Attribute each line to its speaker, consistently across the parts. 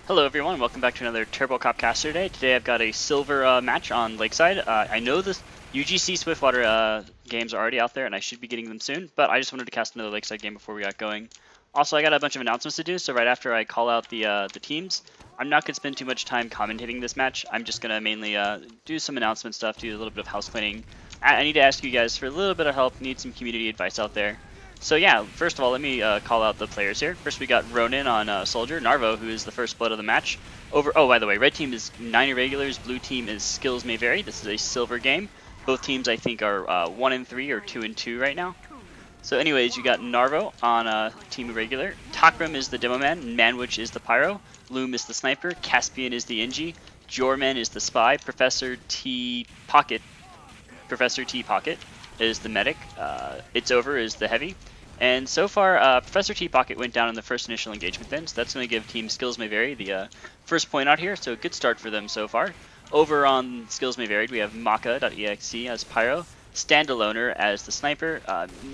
Speaker 1: Hello everyone, welcome back to another Turbo Cop caster today. Today I've got a silver match on Lakeside. I know the UGC Swiftwater games are already out there and I should be getting them soon, but I just wanted to cast another Lakeside game before we got going. Also, I got a bunch of announcements to do, so right after I call out the teams, I'm not going to spend too much time commentating this match. I'm just going to mainly do some announcement stuff, do a little bit of house cleaning. I need to ask you guys for a little bit of help, need some community advice out there. So yeah, first of all, let me call out the players here. First we got Ronin on Soldier, Narvo, who is the first blood of the match. Oh, by the way, red team is 9Irregulars, blue team is Skills May Vary. This is a silver game. Both teams I think are 1-3 or 2-2 right now. So anyways, you got Narvo on Team Irregular. Takram is the Demo Man, Manwich is the Pyro, Loom is the Sniper, Caspian is the Engie, Jorman is the Spy, Professor T Pocket is the Medic, It's Over is the Heavy. And so far, Professor T Pocket went down in the first initial engagement then, so that's going to give Team Skills May Vary the first point out here, so good start for them so far. Over on Skills May Vary, we have Maka.exe as Pyro, Standaloner as the Sniper,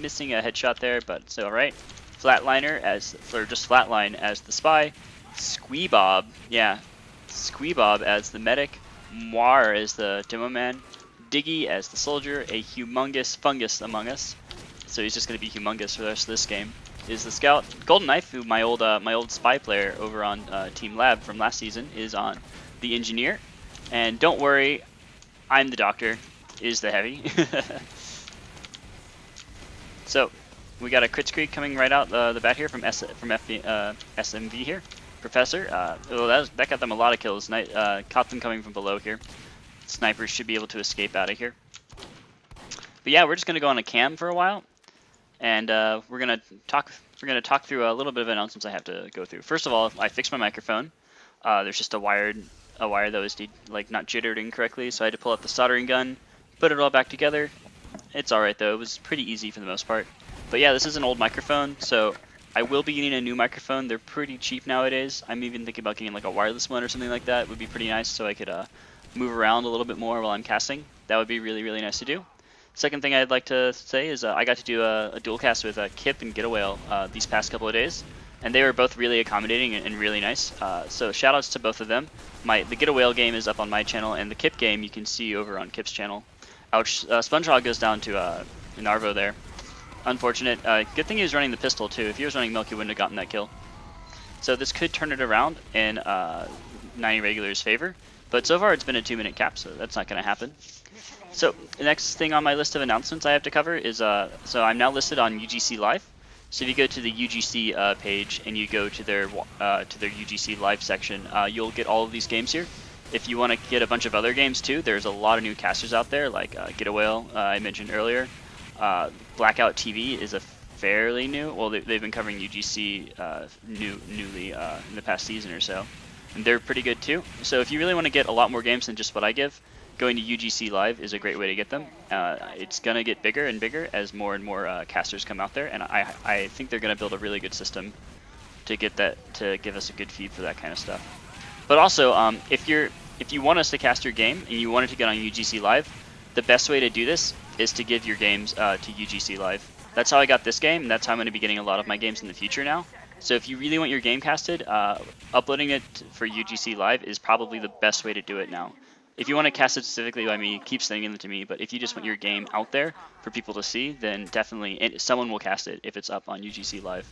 Speaker 1: missing a headshot there, but it's alright. Flatliner or just Flatline as the Spy, Squeebob as the Medic, Moir as the Demo Man, Diggy as the Soldier, a humongous fungus among us. So he's just going to be humongous for the rest of this game. Is the Scout. Golden Knife, who my old spy player over on Team Lab from last season, is on the Engineer. And don't worry, I'm the Doctor, is the Heavy. So we got a crit screed coming right out the bat here from SMV here. Professor, that got them a lot of kills. Caught them coming from below here. Snipers should be able to escape out of here. But yeah, we're just gonna go on a cam for a while, and we're gonna talk through a little bit of announcements I have to go through. First of all, I fixed my microphone. There's just a wire that was not jittering correctly, so I had to pull out the soldering gun, put it all back together. It's alright though, it was pretty easy for the most part. But yeah, this is an old microphone, so I will be getting a new microphone. They're pretty cheap nowadays. I'm even thinking about getting like a wireless one or something like that. It would be pretty nice, so I could move around a little bit more while I'm casting. That would be really, really nice to do. Second thing I'd like to say is I got to do a dual cast with Kip and Get a Whale these past couple of days, and they were both really accommodating and really nice. So shoutouts to both of them. The Get a Whale game is up on my channel, and the Kip game you can see over on Kip's channel. Ouch, SpongeHog goes down to Narvo there. Unfortunate. Good thing he was running the pistol too. If he was running Milk, he wouldn't have gotten that kill. So this could turn it around in 9Irregulars' favor, but so far it's been a 2-minute cap, so that's not going to happen. So the next thing on my list of announcements I have to cover is so I'm now listed on UGC Live. So if you go to the UGC page and you go to their UGC Live section, you'll get all of these games here. If you want to get a bunch of other games too, there's a lot of new casters out there, like Get a Whale I mentioned earlier. Blackout TV is a fairly new. Well, they've been covering UGC newly in the past season or so, and they're pretty good too. So if you really want to get a lot more games than just what I give, going to UGC Live is a great way to get them. It's going to get bigger and bigger as more and more casters come out there, and I think they're going to build a really good system to give us a good feed for that kind of stuff. But also, if you want us to cast your game and you want it to get on UGC Live, the best way to do this is to give your games to UGC Live. That's how I got this game, and that's how I'm going to be getting a lot of my games in the future now. So if you really want your game casted, uploading it for UGC Live is probably the best way to do it now. If you want to cast it specifically by me, keep sending them to me, but if you just want your game out there for people to see, then definitely someone will cast it if it's up on UGC Live.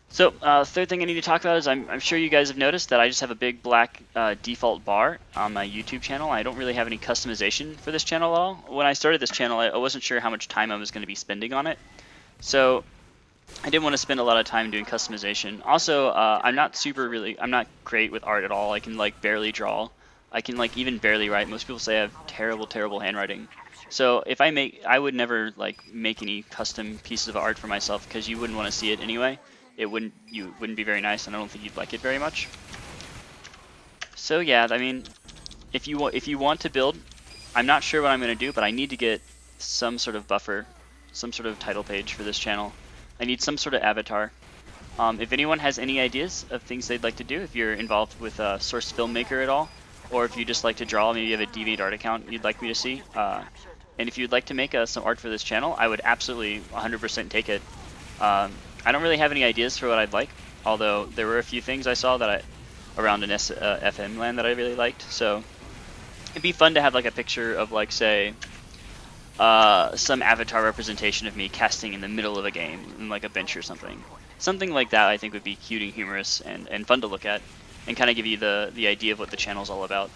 Speaker 1: So, third thing I need to talk about is I'm sure you guys have noticed that I just have a big black default bar on my YouTube channel. I don't really have any customization for this channel at all. When I started this channel, I wasn't sure how much time I was going to be spending on it. So, I didn't want to spend a lot of time doing customization. Also, I'm not great with art at all. I can barely draw. I can even barely write. Most people say I have terrible handwriting. So if I would never make any custom pieces of art for myself because you wouldn't want to see it anyway. You wouldn't be very nice, and I don't think you'd like it very much. So yeah, I mean, if you want to build, I'm not sure what I'm going to do, but I need to get some sort of buffer, some sort of title page for this channel. I need some sort of avatar. If anyone has any ideas of things they'd like to do, if you're involved with Source Filmmaker at all, or if you just like to draw, maybe you have a DeviantArt account you'd like me to see, and if you'd like to make some art for this channel, I would absolutely 100% take it. I don't really have any ideas for what I'd like, although there were a few things I saw that around an FM land that I really liked. So it'd be fun to have like a picture of like, say, some avatar representation of me casting in the middle of a game in like a bench or something. Something like that I think would be cute and humorous and fun to look at, and kind of give you the idea of what the channel's all about.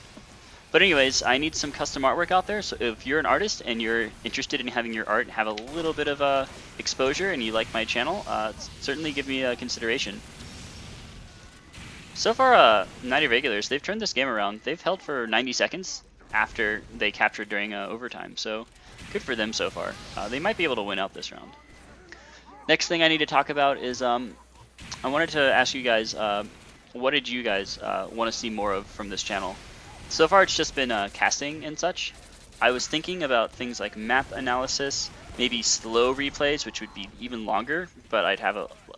Speaker 1: But anyways, I need some custom artwork out there, so if you're an artist and you're interested in having your art have a little bit of exposure and you like my channel, certainly give me a consideration. So far, 9Irregulars, they've turned this game around. They've held for 90 seconds after they captured during overtime, so good for them so far. They might be able to win out this round. Next thing I need to talk about is I wanted to ask you guys, what did you guys want to see more of from this channel? So far it's just been casting and such. I was thinking about things like map analysis, maybe slow replays, which would be even longer, but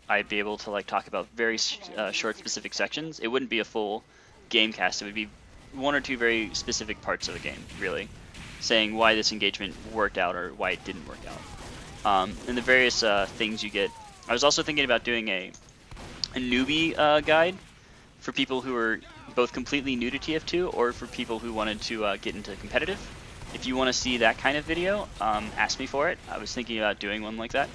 Speaker 1: I'd be able to like talk about very short specific sections. It wouldn't be a full game cast. It would be one or two very specific parts of the game, really, saying why this engagement worked out or why it didn't work out. And the various things you get. I was also thinking about doing a newbie guide for people who are both completely new to TF2 or for people who wanted to get into competitive. If you want to see that kind of video, ask me for it. I was thinking about doing one like that.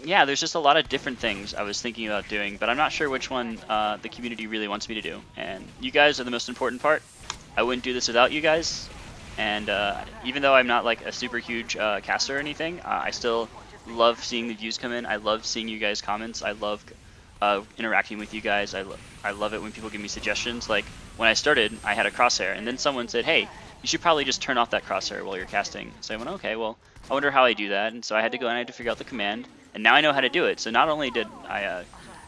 Speaker 1: Yeah, there's just a lot of different things I was thinking about doing, but I'm not sure which one the community really wants me to do. And you guys are the most important part. I wouldn't do this without you guys. And even though I'm not like a super huge caster or anything, I still love seeing the views come in. I love seeing you guys' comments. I love interacting with you guys. I love it when people give me suggestions. Like when I started, I had a crosshair, and then someone said, "Hey, you should probably just turn off that crosshair while you're casting." So I went, "Okay, well, I wonder how I do that." And so I had to go and I had to figure out the command, and now I know how to do it. So not only did I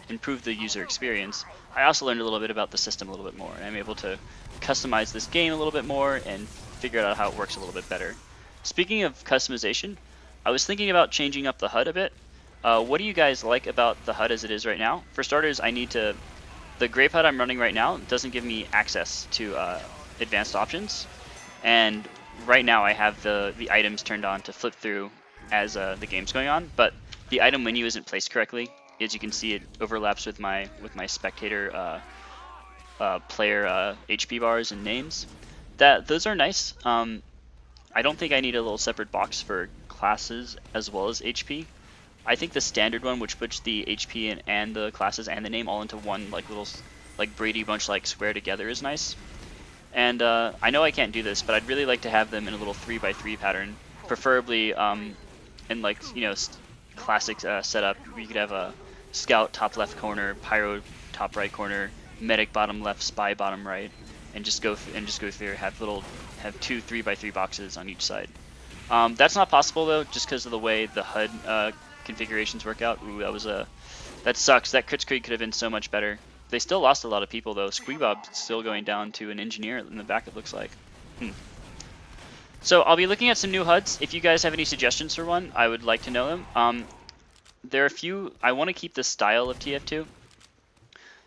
Speaker 1: improve the user experience, I also learned a little bit about the system a little bit more, and I'm able to customize this game a little bit more and figure out how it works a little bit better. Speaking of customization, I was thinking about changing up the HUD a bit. What do you guys like about the HUD as it is right now? For starters, the grape HUD I'm running right now doesn't give me access to advanced options, and right now I have the items turned on to flip through as the game's going on, but the item menu isn't placed correctly. As you can see, it overlaps with my spectator player HP bars and names. Those are nice. I don't think I need a little separate box for classes as well as HP. I think the standard one, which puts the HP and the classes and the name all into one like little like Brady Bunch like square together, is nice. And I know I can't do this, but I'd really like to have them in a little 3x3 pattern, preferably in like, you know, classic setup. You could have a scout top left corner, pyro top right corner, medic bottom left, spy bottom right, and just go through. Have two 3x3 boxes on each side. That's not possible though, just because of the way the HUD configurations work out. Ooh, that sucks. That crit screen could have been so much better. They still lost a lot of people though. Squeebob's still going down to an engineer in the back, it looks like. So I'll be looking at some new HUDs. If you guys have any suggestions for one, I would like to know them. There are a few. I want to keep the style of TF2.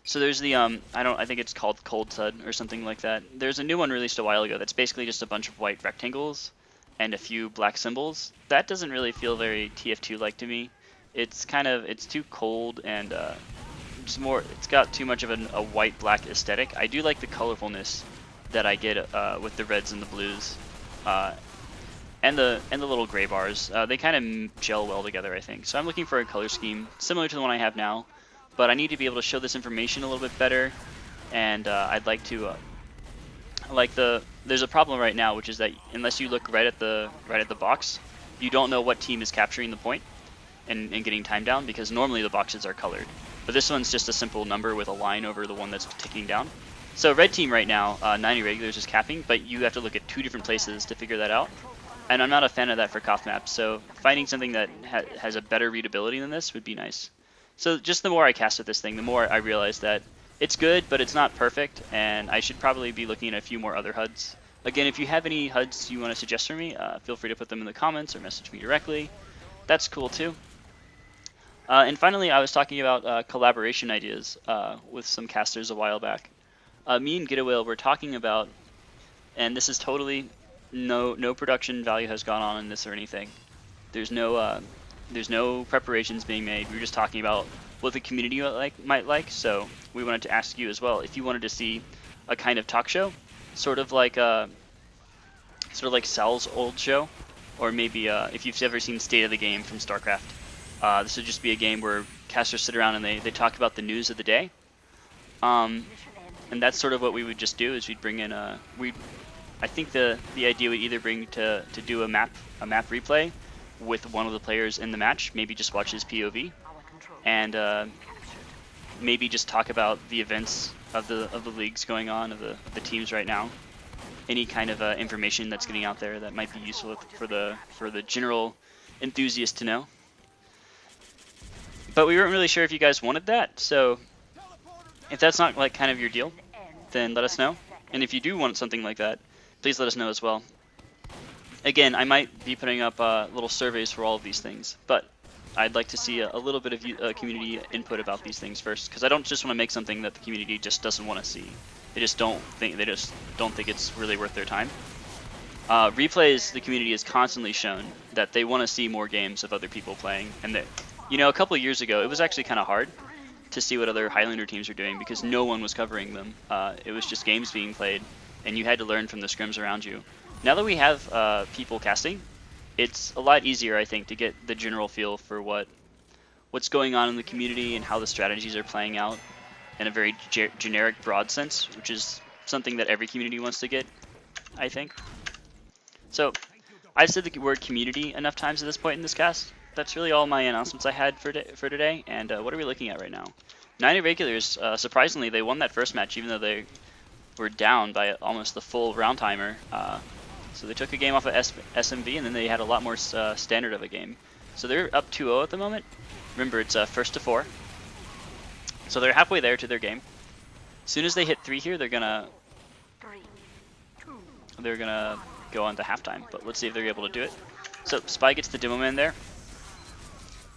Speaker 1: So there's the I think it's called Cold HUD or something like that. There's a new one released a while ago that's basically just a bunch of white rectangles and a few black symbols. That doesn't really feel very TF2-like to me. It's too cold and it's got too much of a white-black aesthetic. I do like the colorfulness that I get with the reds and the blues, and the little gray bars. They kind of gel well together, I think. So I'm looking for a color scheme similar to the one I have now, but I need to be able to show this information a little bit better, and I'd like to there's a problem right now, which is that unless you look right at the box, you don't know what team is capturing the point and getting time down, because normally the boxes are colored. But this one's just a simple number with a line over the one that's ticking down. So red team right now, 9Irregulars is capping, but you have to look at two different places to figure that out. And I'm not a fan of that for koth maps, so finding something that has a better readability than this would be nice. So just the more I cast with this thing, the more I realize that it's good, but it's not perfect, and I should probably be looking at a few more other HUDs. Again, if you have any HUDs you want to suggest for me, feel free to put them in the comments or message me directly. That's cool too. And finally, I was talking about collaboration ideas with some casters a while back. Me and Getawhale were talking about, and this is totally no production value has gone on in this or anything. There's no preparations being made. We were just talking about what the community might like. So we wanted to ask you as well if you wanted to see a kind of talk show, sort of like Sal's old show, or maybe if you've ever seen State of the Game from StarCraft. This would just be a game where casters sit around and they talk about the news of the day. And that's sort of what we would just do, is we'd bring in I think the idea would either bring to do a map replay with one of the players in the match, maybe just watch his POV, and maybe just talk about the events of the leagues going on, of the teams right now. Any kind of information that's getting out there that might be useful for the general enthusiast to know. But we weren't really sure if you guys wanted that, so if that's not like kind of your deal, then let us know. And if you do want something like that, please let us know as well. Again, I might be putting up little surveys for all of these things, but I'd like to see a little bit of community input about these things first, because I don't just want to make something that the community just doesn't want to see. They just don't think it's really worth their time. Replays, the community has constantly shown that they want to see more games of other people playing, and that, you know, a couple of years ago it was actually kind of hard to see what other Highlander teams are doing because no one was covering them. It was just games being played, and you had to learn from the scrims around you. Now that we have people casting, it's a lot easier, I think, to get the general feel for what's going on in the community and how the strategies are playing out in a very generic, broad sense, which is something that every community wants to get, I think. So I've said the word community enough times at this point in this cast. That's really all my announcements I had for today. And what are we looking at right now? 9Irregulars, surprisingly, they won that first match even though they were down by almost the full round timer. So they took a game off of SMV, and then they had a lot more standard of a game. So they're up 2-0 at the moment. Remember, it's first to 4. So they're halfway there to their game. As soon as they hit 3 here, they're gonna go on to halftime. But let's see if they're able to do it. So Spy gets the demo man there.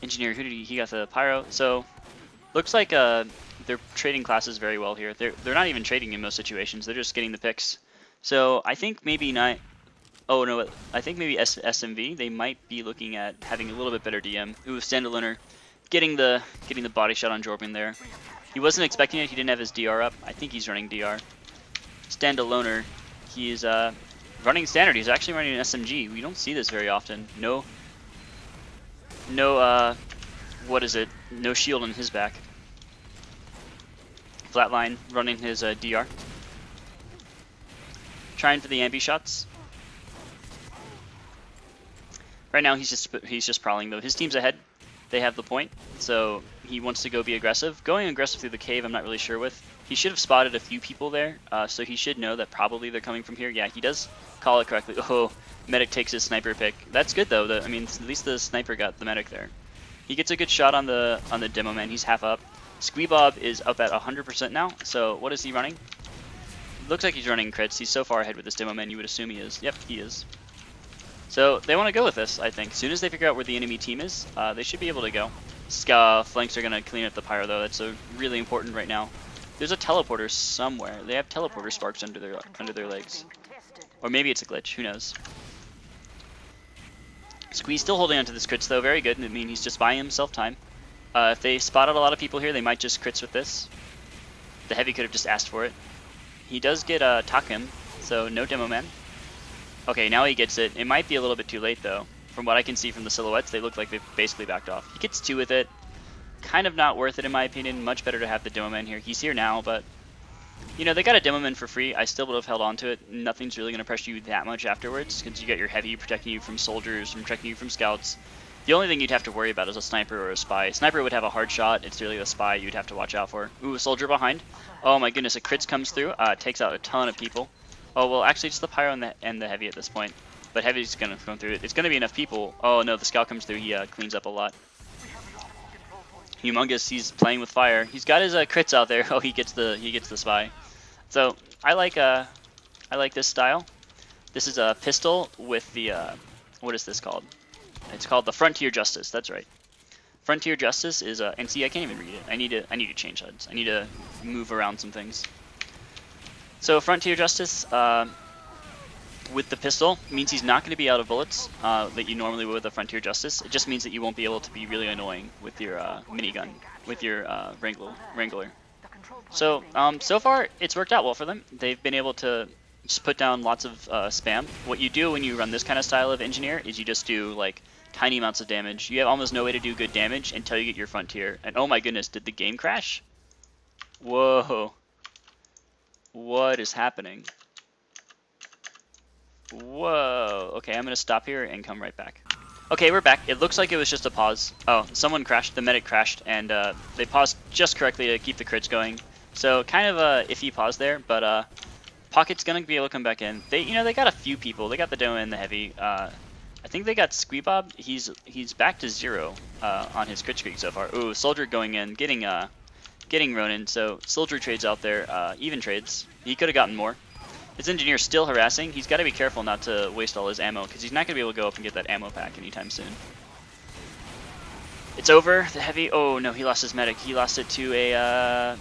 Speaker 1: Engineer, he got the pyro. So looks like they're trading classes very well here. They're not even trading in most situations. They're just getting the picks. So I think maybe Oh no, I think maybe SMV, they might be looking at having a little bit better DM. Ooh, Standaloner getting the body shot on Jorben there. He wasn't expecting it, he didn't have his DR up. I think he's running DR. Standaloner, he's running standard, he's actually running an SMG. We don't see this very often. No what is it? No shield on his back. Flatline running his DR. Trying for the ambi shots. Right now he's just prowling though. His team's ahead. They have the point, so he wants to go be aggressive. Going aggressive through the cave, I'm not really sure with. He should have spotted a few people there, so he should know that probably they're coming from here. Yeah, he does call it correctly. Oh, medic takes his sniper pick. That's good though. I mean, at least the sniper got the medic there. He gets a good shot on the demo man. He's half up. Squeebob is up at 100% now. So what is he running? Looks like he's running crits. He's so far ahead with this demo man, you would assume he is. Yep, he is. So they want to go with this, I think. As soon as they figure out where the enemy team is, they should be able to go. Flanks are going to clean up the pyro though. That's really important right now. There's a teleporter somewhere. They have teleporter sparks under their legs. Or maybe it's a glitch, who knows. Squeeze still holding onto this crits though, very good. I mean, he's just buying himself time. If they spotted a lot of people here, they might just crits with this. The heavy could have just asked for it. He does get Takim, so no demo man. Okay, now he gets it. It might be a little bit too late though. From what I can see from the silhouettes, they look like they've basically backed off. He gets 2 with it. Kind of not worth it in my opinion. Much better to have the demo man here. He's here now, but you know, they got a demo man for free. I still would have held on to it. Nothing's really going to pressure you that much afterwards, because you got your heavy protecting you from soldiers, protecting you from scouts. The only thing you'd have to worry about is a sniper or a spy. Sniper would have a hard shot. It's really the spy you'd have to watch out for. Ooh, a soldier behind. Oh my goodness, a crits comes through. Takes out a ton of people. Oh, well, actually, just the pyro and the heavy at this point. But heavy's going to come through. It's going to be enough people. Oh no, the scout comes through. He cleans up a lot. Humongous, he's playing with fire. He's got his crits out there. Oh, he gets the spy. So I like this style. This is a pistol with the what is this called? It's called the Frontier Justice. That's right. Frontier Justice is and see, I can't even read it. I need to change HUDs. I need to move around some things. So Frontier Justice, with the pistol means he's not going to be out of bullets that you normally would with a Frontier Justice. It just means that you won't be able to be really annoying with your minigun, with your Wrangler. So, so far, it's worked out well for them. They've been able to just put down lots of spam. What you do when you run this kind of style of engineer is you just do, like, tiny amounts of damage. You have almost no way to do good damage until you get your Frontier. And oh my goodness, did the game crash? Whoa. What is happening? Whoa. Okay, I'm going to stop here and come right back. Okay, we're back. It looks like it was just a pause. Oh, someone crashed. The medic crashed, and they paused just correctly to keep the crits going. So kind of a iffy pause there, but Pocket's going to be able to come back in. They got a few people. They got the Demo and the Heavy. I think they got Squeebob. He's back to 0 on his crit streak so far. Ooh, Soldier going in, getting Ronin. So Soldier trades out there, even trades. He could have gotten more. His Engineer's still harassing. He's got to be careful not to waste all his ammo, because he's not going to be able to go up and get that ammo pack anytime soon. It's over. The Heavy. Oh no, he lost his medic. He lost it to a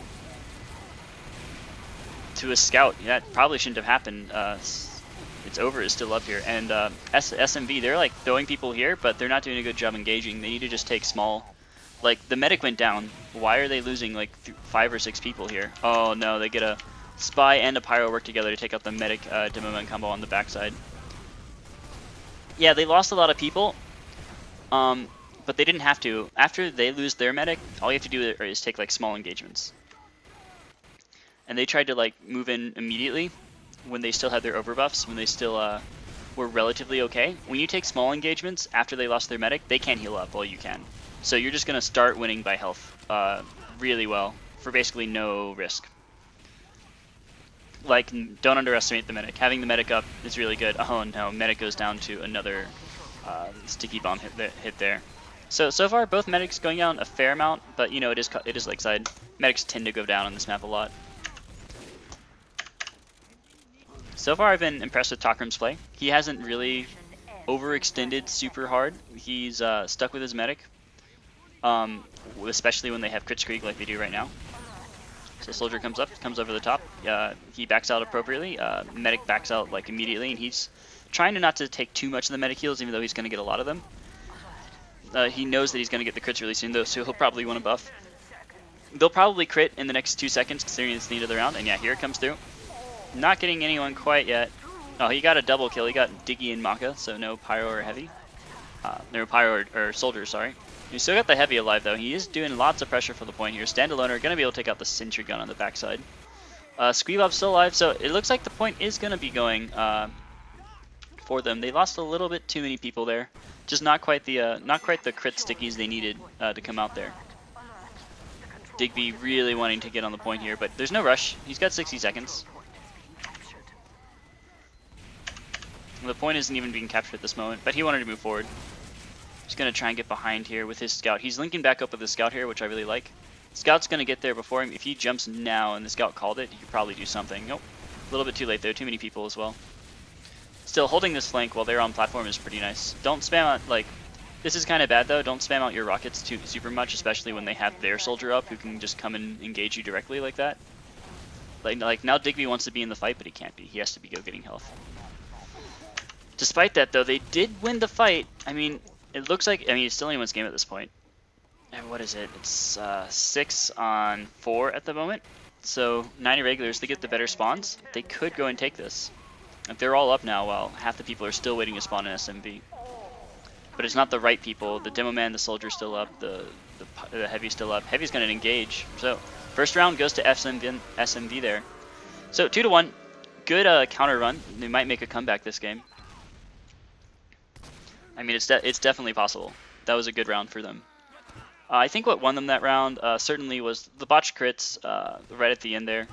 Speaker 1: scout. That probably shouldn't have happened. It's over is still up here, and SMV, they're like throwing people here, but they're not doing a good job engaging. They need to just take small. Like, the medic went down. Why are they losing like 5 or 6 people here? Oh no, they get a Spy and a Pyro work together to take out the medic Demo Man combo on the backside. Yeah, they lost a lot of people, but they didn't have to. After they lose their medic, all you have to do is take like small engagements. And they tried to like move in immediately when they still had their overbuffs, when they still were relatively okay. When you take small engagements after they lost their medic, they can't heal up while you can. So you're just going to start winning by health really well for basically no risk. Like, don't underestimate the medic. Having the medic up is really good. Oh no, medic goes down to another sticky bomb hit there. So far, both medics going down a fair amount, but you know, it is lakeside. Medics tend to go down on this map a lot. So far, I've been impressed with Takram's play. He hasn't really overextended super hard. He's stuck with his medic, especially when they have crit streak like they do right now. So Soldier comes up, comes over the top. He backs out appropriately. Medic backs out like immediately, and he's trying to not to take too much of the medic heals, even though he's going to get a lot of them. He knows that he's going to get the crits really soon, though, so he'll probably want to buff. They'll probably crit in the next 2 seconds, considering it's the end of the round. And yeah, here it comes through. Not getting anyone quite yet. Oh, he got a double kill. He got Diggy and Maka, so no Pyro or Heavy. No Pyro or Soldier, sorry. He's still got the Heavy alive, though. He is doing lots of pressure for the point here. Standalone are going to be able to take out the Sentry Gun on the backside. Squeebob's still alive, so it looks like the point is going to be going for them. They lost a little bit too many people there. Just not quite the crit stickies they needed to come out there. Digby really wanting to get on the point here, but there's no rush. He's got 60 seconds. The point isn't even being captured at this moment, but he wanted to move forward. He's going to try and get behind here with his scout. He's linking back up with the scout here, which I really like. Scout's going to get there before him. If he jumps now and the scout called it, he could probably do something. Nope. A little bit too late there. Too many people as well. Still, holding this flank while they're on platform is pretty nice. Don't spam out, like, this is kind of bad though. Don't spam out your rockets too super much, especially when they have their soldier up who can just come and engage you directly like that. Like now Digby wants to be in the fight, but he can't be. He has to be getting health. Despite that though, they did win the fight. I mean, it looks like, I mean, it's still anyone's game at this point. And what is it? It's 6-on-4 at the moment. So 9Irregulars, they get the better spawns. They could go and take this. If they're all up now, while half the people are still waiting to spawn in SMV. But it's not the right people. The Demo Man, the Soldier's still up. The Heavy's still up. Heavy's going to engage. So first round goes to SMV there. So 2-1. Good counter run. They might make a comeback this game. I mean, it's definitely possible. That was a good round for them. I think what won them that round certainly was the botched crits right at the end there.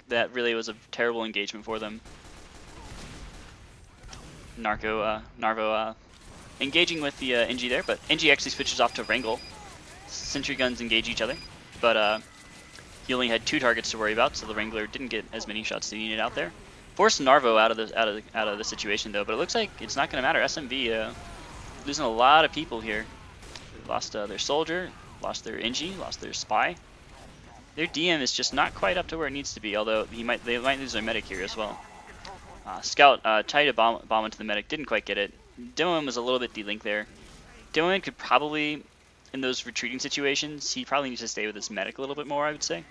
Speaker 1: That really was a terrible engagement for them. Narvo engaging with the NG there, but NG actually switches off to Wrangle. Sentry guns engage each other, but he only had 2 targets to worry about, so the Wrangler didn't get as many shots as he needed out there. Forced Narvo out of the situation though, but it looks like it's not going to matter. SMV losing a lot of people here. They lost their Soldier, lost their NG, lost their Spy. Their DM is just not quite up to where it needs to be, although they might lose their medic here as well. Scout tried to bomb into the medic, didn't quite get it. Demoman was a little bit delinked there. Demoman could probably, in those retreating situations, he probably needs to stay with his medic a little bit more, I would say.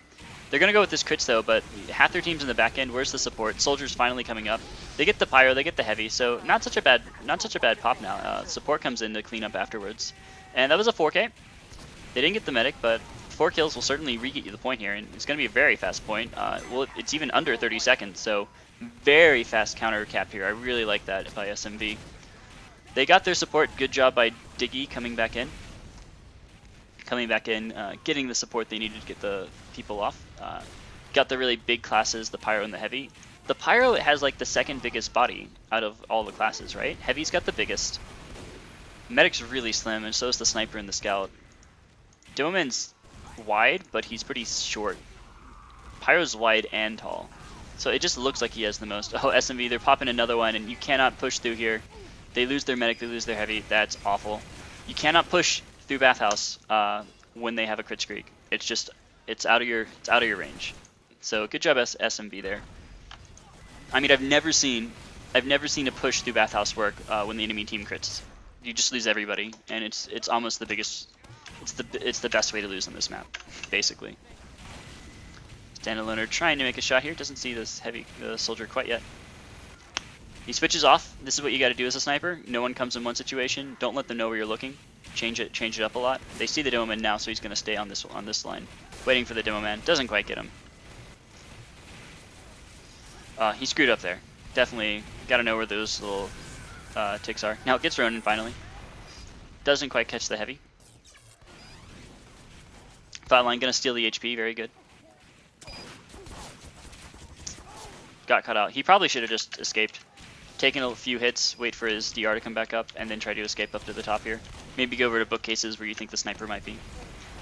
Speaker 1: They're going to go with this crits though, but half their team's in the back end. Where's the support? Soldier's finally coming up. They get the pyro, they get the heavy, so not such a bad pop now. Support comes in to clean up afterwards. And that was a 4K. They didn't get the medic, but 4 kills will certainly re-get you the point here, and it's going to be a very fast point. Well, it's even under 30 seconds, so very fast counter cap here. I really like that by SMV. They got their support. Good job by Diggy coming back in. Getting the support they needed to get the people off. Got the really big classes, the pyro and the heavy. The pyro has like the second biggest body out of all the classes, right? Heavy's got the biggest. Medic's really slim, and so is the sniper and the scout. Doman's wide, but he's pretty short. Pyro's wide and tall. So it just looks like he has the most. Oh, SMV, they're popping another one, and you cannot push through here. They lose their medic, they lose their heavy. That's awful. You cannot push through Bathhouse when they have a crit streak. It's out of your range. So good job SMV there. I mean, I've never seen a push through Bathhouse work when the enemy team crits. You just lose everybody, and it's almost the biggest. It's the best way to lose on this map, basically. Standaloner trying to make a shot here. Doesn't see this heavy soldier quite yet. He switches off. This is what you got to do as a sniper. No one comes in one situation. Don't let them know where you're looking. Change it up a lot. They see the demo man now, so he's going to stay on this line, waiting for the demo man. Doesn't quite get him. He screwed up there. Definitely got to know where those little ticks are. Now it gets Ronin finally. Doesn't quite catch the heavy. Flatline gonna steal the HP. Very good. Got cut out. He probably should have just escaped. Taken a few hits, wait for his DR to come back up, and then try to escape up to the top here. Maybe go over to bookcases where you think the sniper might be.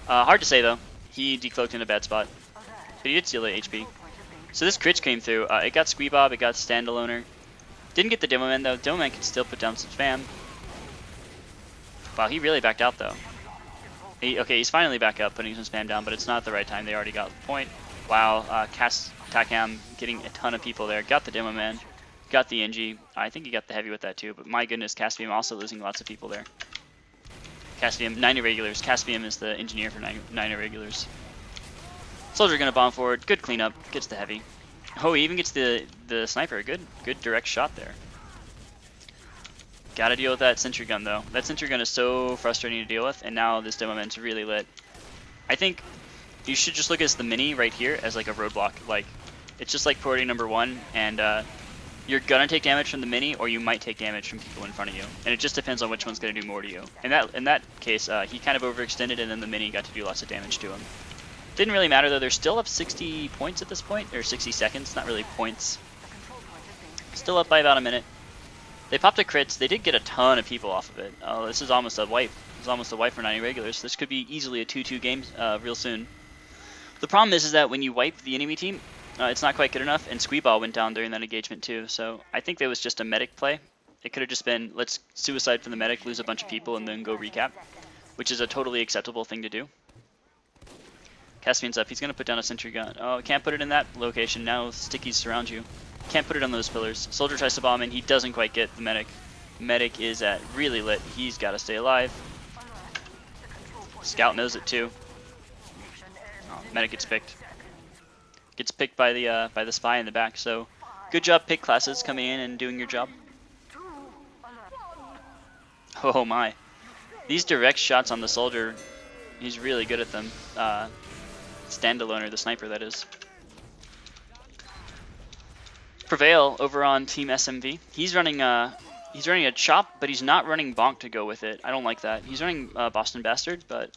Speaker 1: Hard to say though. He decloaked in a bad spot. But he did steal the HP. So this crit came through. It got Squeebob, it got Standaloner. Didn't get the Demoman though. Demoman can still put down some spam. Wow, he really backed out though. Okay, he's finally back up, putting some spam down, but it's not the right time. They already got the point. Wow, Takam getting a ton of people there. Got the Demoman. Got the NG. I think he got the heavy with that too, but my goodness, Caspian also losing lots of people there. Caspian, 9Irregulars. Caspian is the engineer for 9Irregulars. Soldier gonna bomb forward. Good cleanup. Gets the heavy. Oh, he even gets the sniper. Good direct shot there. Gotta deal with that sentry gun though. That sentry gun is so frustrating to deal with, and now this Demoman's really lit. I think you should just look at the mini right here as like a roadblock. Like, it's just like priority number 1, and you're gonna take damage from the mini, or you might take damage from people in front of you, and it just depends on which one's gonna do more to you. In that case, he kind of overextended, and then the mini got to do lots of damage to him. Didn't really matter though. They're still up 60 points at this point, or 60 seconds. Not really points. Still up by about a minute. They popped a crits. They did get a ton of people off of it. Oh, this is almost a wipe. It's almost a wipe for 9Irregulars. This could be easily a 2-2 game real soon. The problem is that when you wipe the enemy team, it's not quite good enough, and Squeeball went down during that engagement too. So I think that was just a medic play. It could have just been, let's suicide from the medic, lose a bunch of people, and then go recap, which is a totally acceptable thing to do. Caspian's up. He's going to put down a sentry gun. Oh, can't put it in that location. Now stickies surround you. Can't put it on those pillars. Soldier tries to bomb in. He doesn't quite get the medic. Medic is at really lit. He's got to stay alive. Scout knows it too. Oh, medic gets picked. Gets picked by the spy in the back. So good job, pick classes coming in and doing your job. Oh my. These direct shots on the soldier, he's really good at them. Standaloner, the sniper that is. Prevail over on Team SMV. He's running a chop, but he's not running bonk to go with it. I don't like that. He's running Boston Bastard, but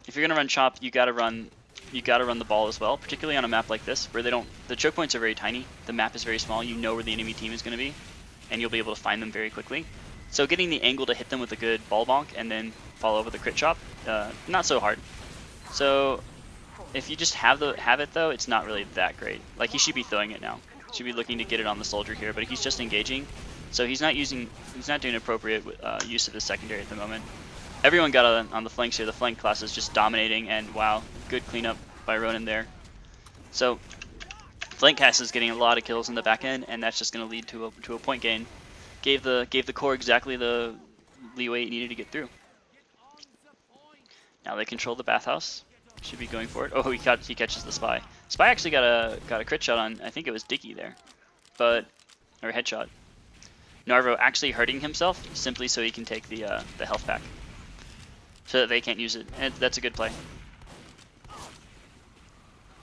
Speaker 1: if you're gonna run chop, you gotta run the ball as well, particularly on a map like this where the choke points are very tiny. The map is very small. You know where the enemy team is gonna be, and you'll be able to find them very quickly. So getting the angle to hit them with a good ball bonk and then follow up with a crit chop, not so hard. So if you just have it though, it's not really that great. Like, he should be throwing it now. Should be looking to get it on the soldier here, but he's just engaging, so he's not doing appropriate use of his secondary at the moment. Everyone got on the flanks here. The flank class is just dominating, and wow, good cleanup by Ronin there. So Flank cast is getting a lot of kills in the back end, and that's just going to lead to a point gain. Gave the core exactly the leeway it needed to get through. Now they control the bathhouse. Should be going for it. Oh, he catches the spy. Spy actually got a crit shot on, I think it was Dicky there, or headshot. Narvo actually hurting himself simply so he can take the health pack, so that they can't use it. And that's a good play.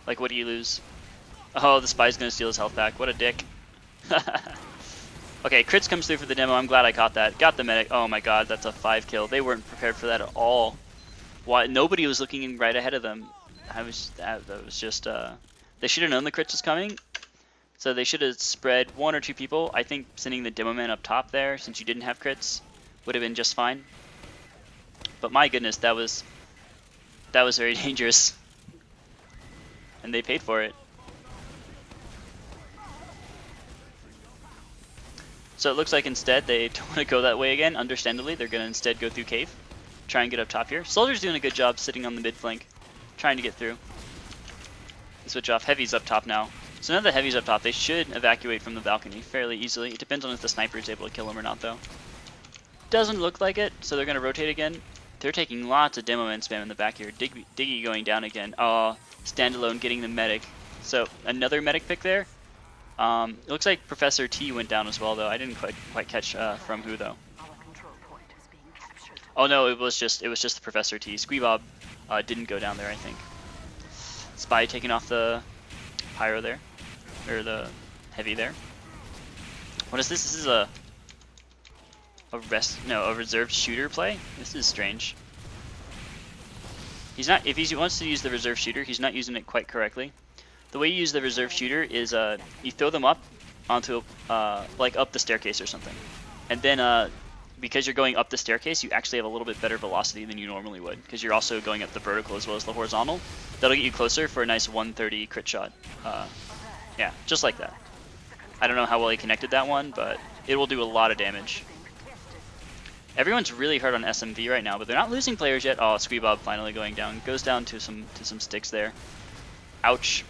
Speaker 1: Like, what do you lose? Oh, the spy's gonna steal his health pack. What a dick. Okay, crits comes through for the demo. I'm glad I caught that. Got the medic. Oh my god, that's a 5 kill. They weren't prepared for that at all. Why? Nobody was looking right ahead of them. That was just. They should have known the crits was coming, so they should have spread 1 or 2 people. I think sending the demo man up top there, since you didn't have crits, would have been just fine. But my goodness, that was very dangerous, and they paid for it. So it looks like instead they don't want to go that way again. Understandably, they're going to instead go through cave, try and get up top here. Soldier's doing a good job sitting on the mid flank, trying to get through. Switch off. Heavy's up top now. So now that Heavy's up top, they should evacuate from the balcony fairly easily. It depends on if the sniper is able to kill him or not, though. Doesn't look like it, so they're going to rotate again. They're taking lots of demo man spam in the back here. Diggy going down again. Oh, standalone getting the medic. So another medic pick there. It looks like Professor T went down as well, though. I didn't quite catch from who, though. Oh no, it was just the Professor T. Squeebob didn't go down there, I think. Spy taking off the pyro there, or the heavy there. What is this? This is a reserved shooter play. This is strange. He's not. If he wants to use the reserve shooter, he's not using it quite correctly. The way you use the reserve shooter is you throw them up onto like up the staircase or something, and then because you're going up the staircase, you actually have a little bit better velocity than you normally would, because you're also going up the vertical as well as the horizontal. That'll get you closer for a nice 130 crit shot. Yeah, just like that. I don't know how well he connected that one, but it will do a lot of damage. Everyone's really hurt on SMV right now, but they're not losing players yet. Oh, Squeebob finally going down. Goes down to some sticks there. Ouch.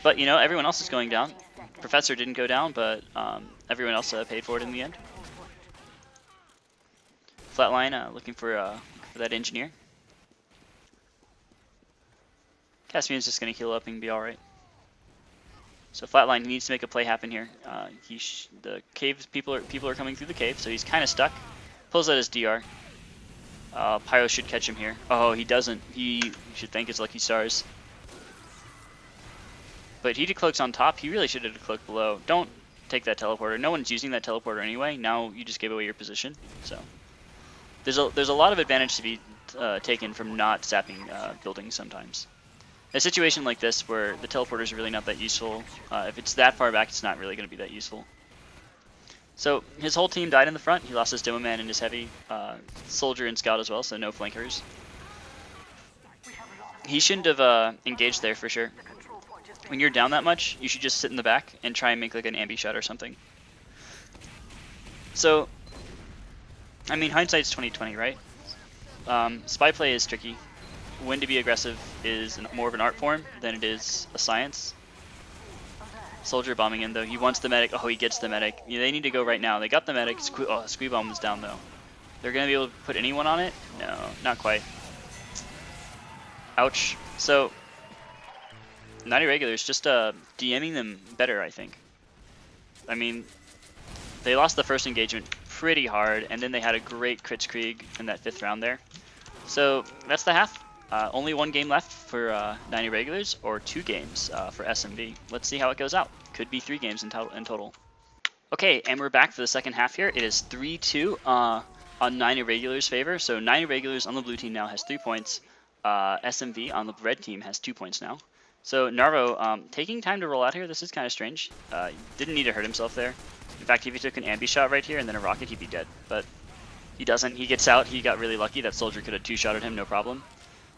Speaker 1: But, you know, everyone else is going down. Professor didn't go down, but everyone else paid for it in the end. Flatline looking for that engineer. Caspian's just going to heal up and be alright. So Flatline needs to make a play happen here. The caves, people are coming through the cave, so he's kind of stuck. Pulls out his DR. Pyro should catch him here. Oh, he doesn't. He should thank his lucky stars. But he decloaks on top. He really should have decloaked below. Don't take that teleporter. No one's using that teleporter anyway. Now you just gave away your position. So there's a lot of advantage to be taken from not sapping buildings sometimes. A situation like this where the teleporter is really not that useful, if it's that far back, it's not really going to be that useful. So his whole team died in the front. He lost his demo man and his heavy, soldier and scout as well, so no flankers. He shouldn't have engaged there for sure. When you're down that much, you should just sit in the back and try and make like an ambi shot or something. So, I mean, hindsight's 20/20, right? Spy play is tricky. When to be aggressive is more of an art form than it is a science. Soldier bombing in though. He wants the medic. Oh, he gets the medic. Yeah, they need to go right now. They got the medic. Squeebomb was down though. They're gonna be able to put anyone on it? No, not quite. Ouch. So 9Irregulars just DMing them better, I think. I mean, they lost the first engagement pretty hard, and then they had a great Kritzkrieg in that 5th round there. So that's the half. Only 1 game left for 9Irregulars, or 2 games for SMV. Let's see how it goes out. Could be 3 games in total. Okay, and we're back for the second half here. It is 3-2 on 9Irregulars' favor. So 9Irregulars on the blue team now has 3 points. SMV on the red team has 2 points now. So Narvo taking time to roll out here. This is kind of strange. Didn't need to hurt himself there. In fact, if he took an ambi shot right here and then a rocket, he'd be dead. But he doesn't. He gets out. He got really lucky. That soldier could have 2-shotted him, no problem.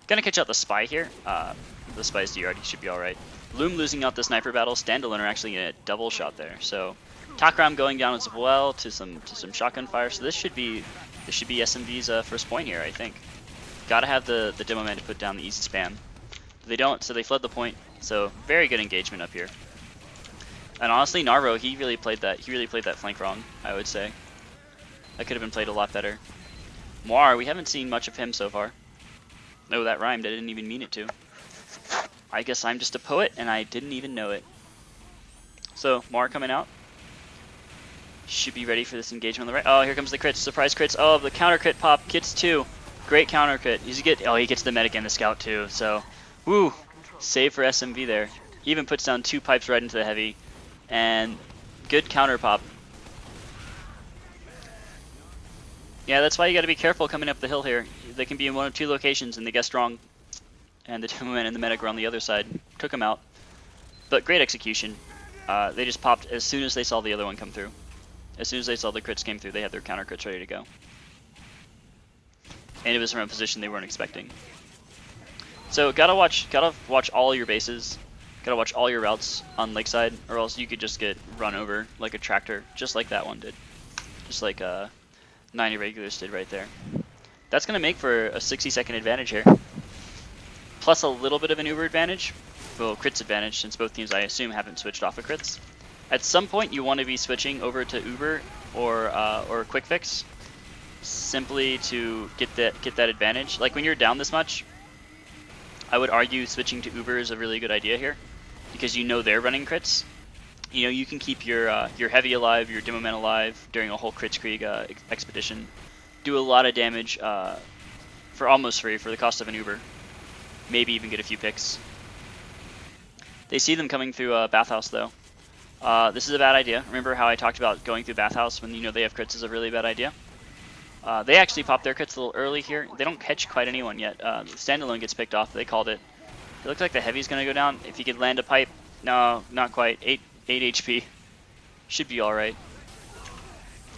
Speaker 1: Gonna catch out the spy here. The spy's DR'd. He should be alright. Loom losing out the sniper battle. Standalone are actually in a double shot there. So Takram going down as well to some shotgun fire. So this should be SMV's first point here, I think. Gotta have the demo man to put down the easy spam. They don't, so they fled the point. So very good engagement up here. And honestly, Narro, he really played that flank wrong, I would say. That could have been played a lot better. Moir, we haven't seen much of him so far. Oh, that rhymed. I didn't even mean it to. I guess I'm just a poet and I didn't even know it. So, Moir coming out. Should be ready for this engagement on the right. Oh, here comes the crits. Surprise crits. Oh, the counter crit pop. Gets 2. Great counter crit. He gets the medic and the scout too. So, woo. Save for SMV there. He even puts down 2 pipes right into the heavy. And good counter pop. Yeah, that's why you got to be careful coming up the hill here. They can be in one of 2 locations and they guessed wrong. And the Demoman and the medic were on the other side. Took him out. But great execution. They just popped as soon as they saw the other one come through. As soon as they saw the crits came through, they had their counter crits ready to go. And it was from a position they weren't expecting. So gotta watch all your bases. Gotta watch all your routes on lakeside, or else you could just get run over like a tractor, just like that one did. Just like 9Irregulars did right there. That's gonna make for a 60-second advantage here. Plus a little bit of an Uber advantage. Well, crits advantage, since both teams, I assume, haven't switched off of crits. At some point, you want to be switching over to Uber or Quick Fix, simply to get that advantage. Like when you're down this much, I would argue switching to Uber is a really good idea here, because you know they're running crits. You know you can keep your heavy alive, your Demoman alive during a whole Kritzkrieg expedition. Do a lot of damage for almost free for the cost of an Uber. Maybe even get a few picks. They see them coming through Bathhouse though. This is a bad idea. Remember how I talked about going through Bathhouse when you know they have crits is a really bad idea? They actually pop their crits a little early here. They don't catch quite anyone yet. Standalone gets picked off. They called it. It looks like the heavy's going to go down. If he could land a pipe. No, not quite. 8 HP. Should be alright.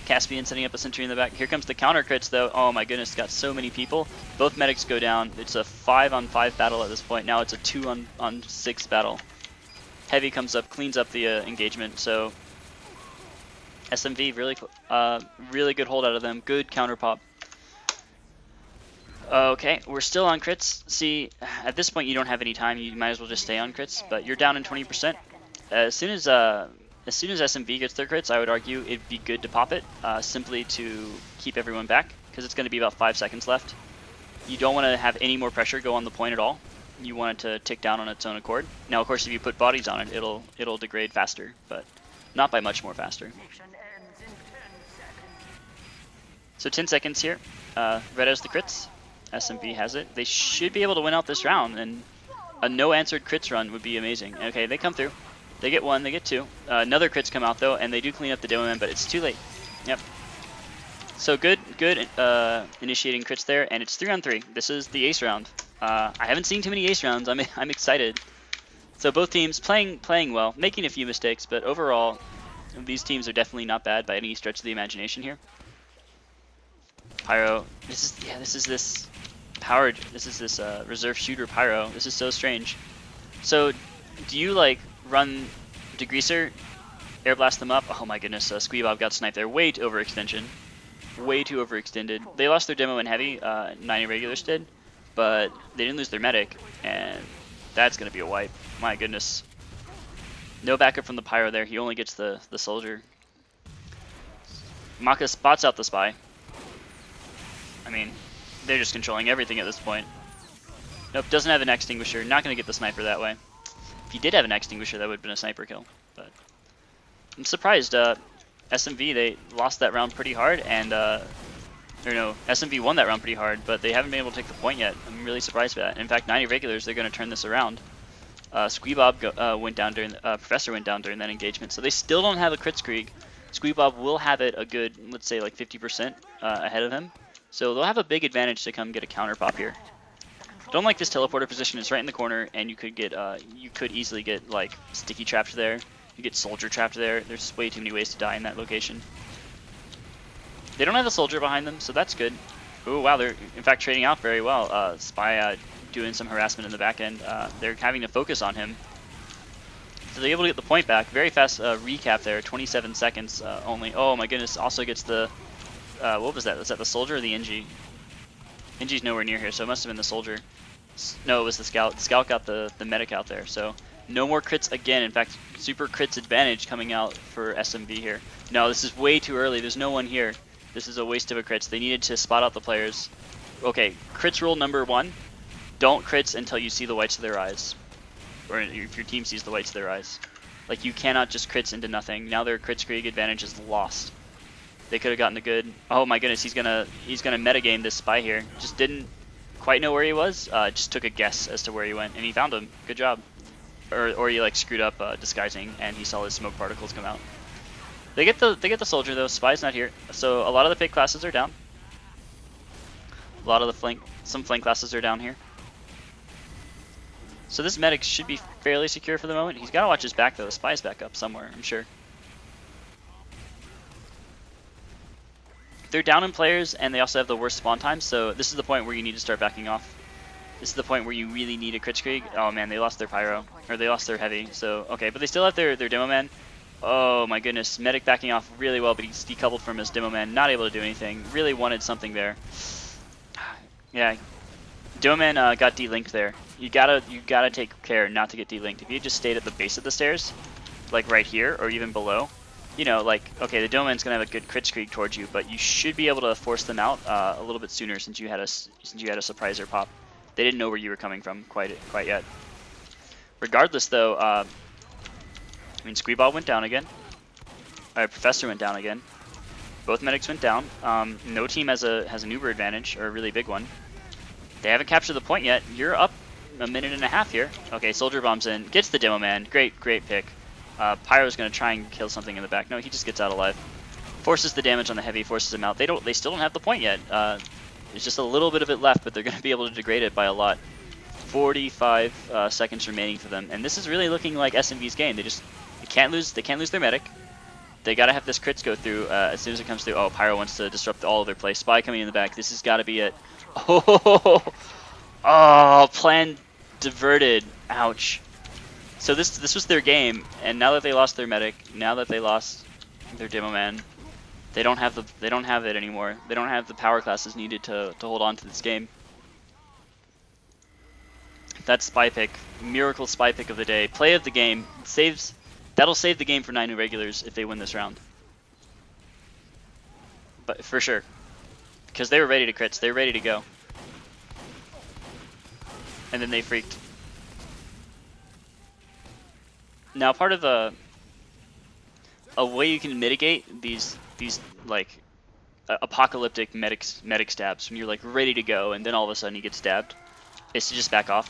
Speaker 1: Caspian setting up a sentry in the back. Here comes the counter crits though. Oh my goodness, got so many people. Both medics go down. It's a 5-on-5 battle at this point. Now it's a 2-on-6 battle. Heavy comes up, cleans up the engagement. So SMV really good hold out of them. Good counter pop. Okay, we're still on crits. See, at this point you don't have any time. You might as well just stay on crits. But you're down in 20%. As soon as SMV gets their crits, I would argue it'd be good to pop it, simply to keep everyone back, because it's going to be about 5 seconds left. You don't want to have any more pressure go on the point at all. You want it to tick down on its own accord. Now, of course, if you put bodies on it, it'll degrade faster, but not by much more faster. So 10 seconds here. Red has the crits. SMV has it. They should be able to win out this round, and a no-answered crits run would be amazing. Okay, they come through. They get 1, they get 2. Another crits come out though, and they do clean up the Demoman, but it's too late. Yep. So good initiating crits there, and it's 3-on-3. This is the ace round. I haven't seen too many ace rounds. I'm excited. So both teams playing well, making a few mistakes, but overall, these teams are definitely not bad by any stretch of the imagination here. Pyro, this is this reserve shooter Pyro. This is so strange. So, do you like run Degreaser, air blast them up? Oh my goodness, Squeebob got sniped there. Way too overextension. Way too overextended. They lost their demo in heavy, 9Irregulars did, but they didn't lose their medic, and that's gonna be a wipe. My goodness. No backup from the Pyro there. He only gets the soldier. Maka spots out the spy. I mean, they're just controlling everything at this point. Nope, doesn't have an extinguisher. Not gonna get the sniper that way. If he did have an extinguisher, that would have been a sniper kill. But I'm surprised. SMV, they lost that round pretty hard, and SMV won that round pretty hard, but they haven't been able to take the point yet. I'm really surprised by that. In fact, 9Irregulars, they're going to turn this around. Squeebob went down during Professor went down during that engagement, so they still don't have a Kritzkrieg. Squeebob will have it a good, let's say, like 50% ahead of him, so they'll have a big advantage to come get a counter pop here. Don't like this teleporter position. It's right in the corner, and you could easily get like sticky trapped there. You get soldier trapped there. There's way too many ways to die in that location. They don't have a soldier behind them, so that's good. Oh wow, they're in fact trading out very well. Spy doing some harassment in the back end. They're having to focus on him. So they're able to get the point back. Very fast recap there, 27 seconds only. Oh my goodness, also gets the, what was that? Was that the soldier or the NG? NG's nowhere near here, so it must have been the soldier. No, it was the scout. The scout got the medic out there, so No more crits again. In fact, super crits advantage coming out for SMV here. No, this is way too early. There's no one here. This is a waste of a crits. They needed to spot out the players. Okay, crits rule number 1. Don't crits until you see the whites of their eyes. Or if your team sees the whites of their eyes. Like, you cannot just crits into nothing. Now their crits Krieg advantage is lost. They could have gotten a good... Oh my goodness, he's gonna metagame this spy here. Just didn't quite know where he was. Just took a guess as to where he went, and he found him. Good job. Or he like screwed up disguising, and he saw his smoke particles come out. They get the soldier though. Spy's not here, so a lot of the fake classes are down. A lot of the some flank classes are down here. So this medic should be fairly secure for the moment. He's got to watch his back though. The spy's back up somewhere, I'm sure. They're down in players, and they also have the worst spawn time, so this is the point where you need to start backing off. This is the point where you really need a Kritzkrieg. Oh man, they lost their pyro, or they lost their heavy, so okay, but they still have their demo man. Oh my goodness, medic backing off really well, but he's decoupled from his demo man, not able to do anything. Really wanted something there. Yeah, demo man got delinked there. You gotta take care not to get delinked. If you just stayed at the base of the stairs, like right here, or even below, you know, like, okay, the Doman's gonna have a good Kritzkrieg towards you, but you should be able to force them out a little bit sooner since you had a surpriser pop. They didn't know where you were coming from quite yet. Regardless, though, I mean, Squeeball went down again. Professor went down again. Both medics went down. No team has an Uber advantage, or a really big one. They haven't captured the point yet. You're up a minute and a half here. Okay, Soldier bombs in, gets the demo man. Great pick. Pyro's gonna try and kill something in the back. No, he just gets out alive. Forces the damage on the heavy, forces him out. They still don't have the point yet. There's just a little bit of it left, but they're gonna be able to degrade it by a lot. 45 seconds remaining for them, and this is really looking like SMV's game. They can't lose their medic. They gotta have this crits go through as soon as it comes through. Oh, Pyro wants to disrupt all of their play. Spy coming in the back. This has got to be it. Oh, plan diverted. Ouch. So this was their game, and now that they lost their medic, now that they lost their demo man, they don't have it anymore. They don't have the power classes needed to hold on to this game. That's spy pick, miracle spy pick of the day, play of the game. That'll save the game for 9Irregulars if they win this round. But for sure, because they were ready to crits, they were ready to go, and then they freaked. Now, part of a way you can mitigate these like apocalyptic medic stabs when you're like ready to go and then all of a sudden you get stabbed is to just back off,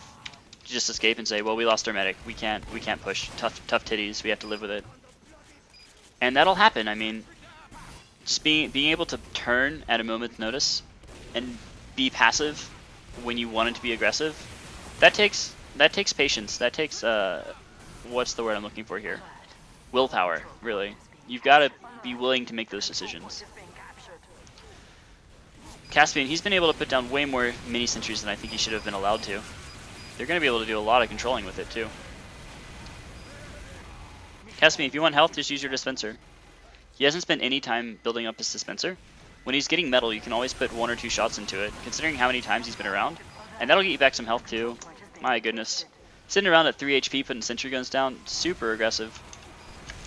Speaker 1: just escape and say, well, we lost our medic, we can't push, tough titties, we have to live with it. And that'll happen. I mean, just being able to turn at a moment's notice and be passive when you want it to be aggressive, that takes patience. That takes what's the word I'm looking for here? Willpower, really. You've got to be willing to make those decisions. Caspian, he's been able to put down way more mini sentries than I think he should have been allowed to. They're going to be able to do a lot of controlling with it too. Caspian, if you want health, just use your dispenser. He hasn't spent any time building up his dispenser. When he's getting metal, you can always put 1 or 2 shots into it, considering how many times he's been around. And that'll get you back some health too. My goodness. Sitting around at 3 HP, putting sentry guns down, super aggressive.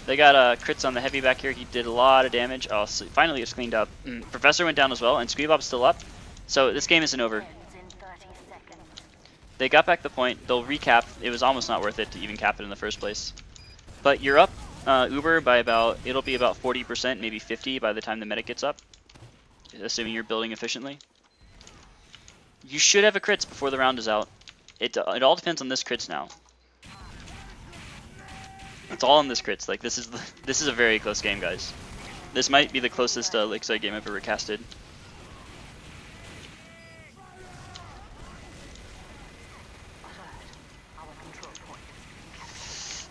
Speaker 1: They got crits on the heavy back here. He did a lot of damage. Oh, so finally it's cleaned up. Professor went down as well, and Squeebob's still up. So this game isn't over. They got back the point. They'll recap. It was almost not worth it to even cap it in the first place. But you're up, Uber, by it'll be about 40%, maybe 50 by the time the medic gets up, assuming you're building efficiently. You should have a crits before the round is out. It all depends on this crits now. It's all on this crits. Like this is a very close game, guys. This might be the closest lakeside game I've ever casted.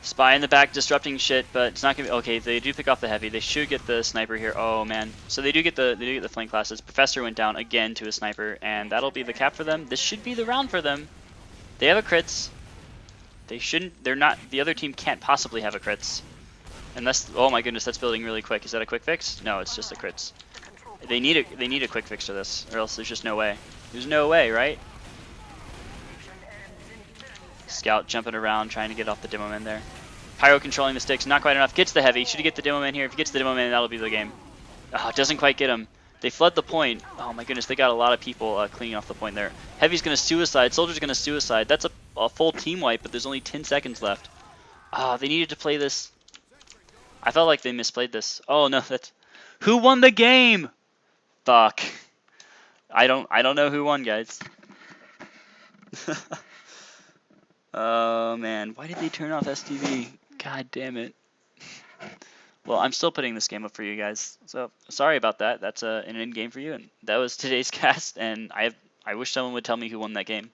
Speaker 1: Spy in the back disrupting shit, but it's not gonna be okay. They do pick off the heavy. They should get the sniper here. Oh man. So they do get the flank classes. Professor went down again to a sniper, and that'll be the cap for them. This should be the round for them. They have a crits. They're not, the other team can't possibly have a crits. Unless, oh my goodness, that's building really quick. Is that a quick fix? No, it's just a crits. They need a quick fix to this, or else there's just no way. There's no way, right? Scout jumping around, trying to get off the demo man there. Pyro controlling the sticks, not quite enough. Gets the heavy. Should he get the demo man here? If he gets the demo man, that'll be the game. Oh, doesn't quite get him. They flood the point. Oh my goodness, they got a lot of people cleaning off the point there. Heavy's gonna suicide. Soldier's gonna suicide. That's a full team wipe, but there's only 10 seconds left. Ah, they needed to play this. I felt like they misplayed this. Oh no, that's who won the game. Fuck. I don't know who won, guys. Oh man, why did they turn off STV? God damn it. Well, I'm still putting this game up for you guys, so sorry about that. That's an end game for you, and that was today's cast. And I wish someone would tell me who won that game.